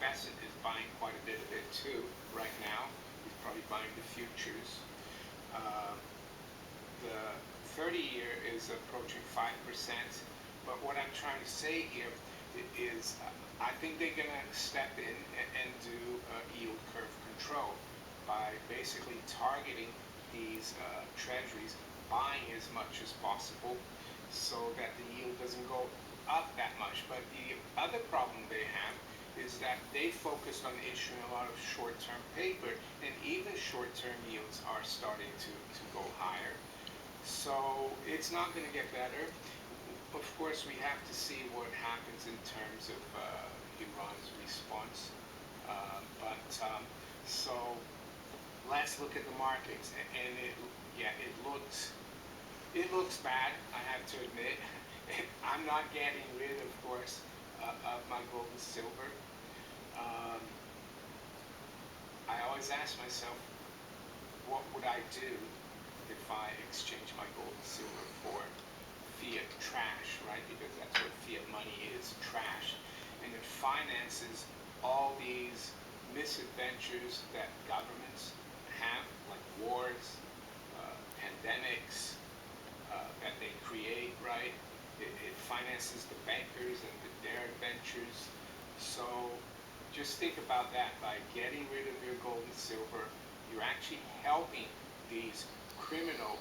Crescent is buying quite a bit of it too right now. He's probably buying the futures. The 30-year is approaching 5%. But what I'm trying to say here is I think they're going to step in and do yield curve control by basically targeting these treasuries, buying as much as possible so that the yield doesn't go up that much. But the other problem they have is that they focused on issuing a lot of short-term paper, and even short-term yields are starting to go higher. So it's not going to get better. Of course, we have to see what happens in terms of Iran's response. So let's look at the markets, and it looks bad. I have to admit. I'm not getting rid, of course, of my gold and silver. Um, I always ask myself, what would I do if I exchange my gold and silver for fiat trash, right? Because that's what fiat money is, trash. And it finances all these misadventures that governments have, like wars, pandemics, that they create, right? It finances the bankers and their adventures. So just think about that. By getting rid of your gold and silver, you're actually helping these criminal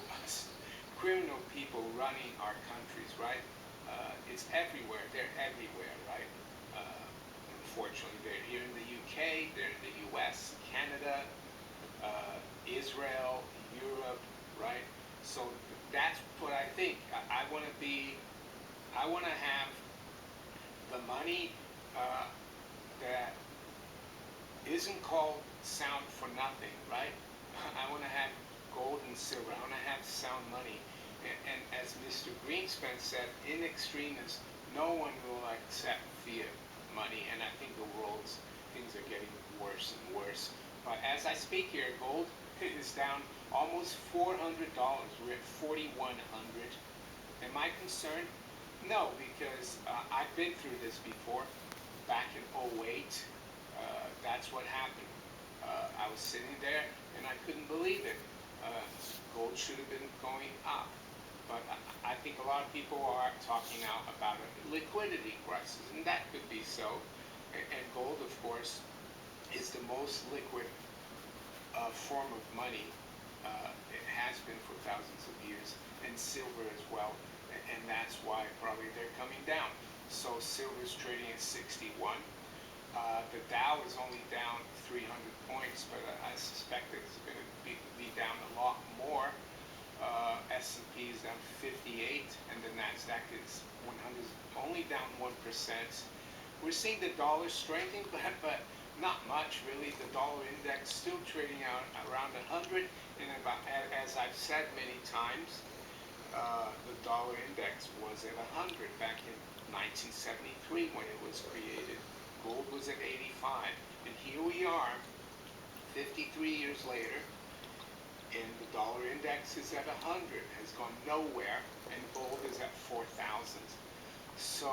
people running our countries, right? It's everywhere. They're everywhere, right? Unfortunately, they're here in the UK, they're in the US, Canada, Israel, Europe, right? So that's what I think. I want to be, I want to have the money that isn't called sound for nothing, right? I want to have gold and silver. I want to have sound money. And as Mr. Greenspan said, in extremis, no one will accept fiat money. And I think the world's things are getting worse and worse. But as I speak here, gold is down almost $400. We're at 4,100. Am I concerned? No, because I've been through this before. Back in '08, that's what happened. I was sitting there and I couldn't believe it. Gold should have been going up. But I think a lot of people are talking now about a liquidity crisis, and that could be so. And gold, of course, is the most liquid form of money. It has been for thousands of years, and silver as well. And that's why probably they're coming down. So silver is trading at 61. The Dow is only down 300 points, but I suspect it's going to be down a lot more. S&P is down 58, and the Nasdaq is 100, only down 1%. We're seeing the dollar strengthening, but not much really. The dollar index still trading out around 100, and about, as I've said many times, the dollar index was at 100 back in 1973 when it was created. Gold was at 85, and here we are 53 years later, and the dollar index is at 100, has gone nowhere, and gold is at 4,000. So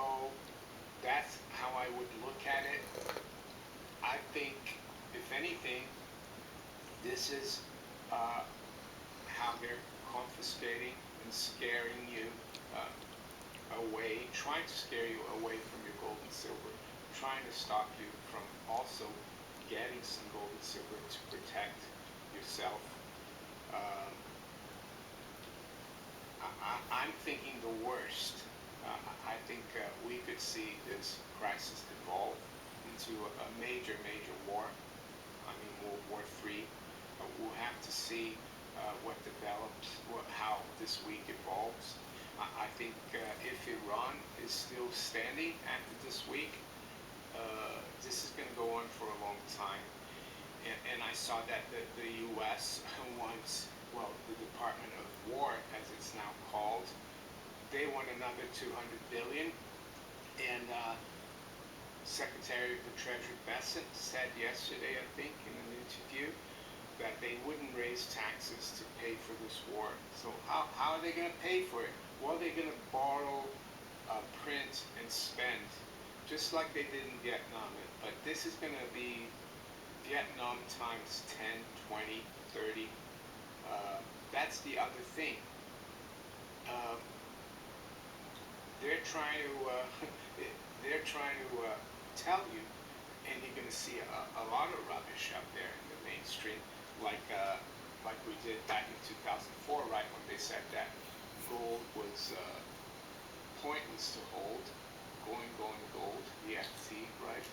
that's how I would look at it. I think, if anything, this is how they're confiscating and scaring you away, trying to scare you away from your gold and silver, trying to stop you from also getting some gold and silver to protect yourself. I'm thinking the worst. I think we could see this crisis evolve into a major war. I mean, World War III. We'll have to see what develops, how this week evolves. I think if Iran is still standing after this week, this is going to go on for a long time. And I saw that the U.S. wants, well, the Department of War, as it's now called, they want another $200 billion. And Secretary of the Treasury Bessent said yesterday, I think, in an interview, that they wouldn't raise taxes to pay for this war. So how are they going to pay for it? Well, they're going to borrow, print, and spend, just like they did in Vietnam. But this this is going to be Vietnam times 10, 20, 30. That's the other thing. Um, they're trying to they're trying to tell you, and you're going to see a lot of rubbish out there in the mainstream, like we did back in 2004, right, when they said that gold was pointless to hold, going gold, EFT, right?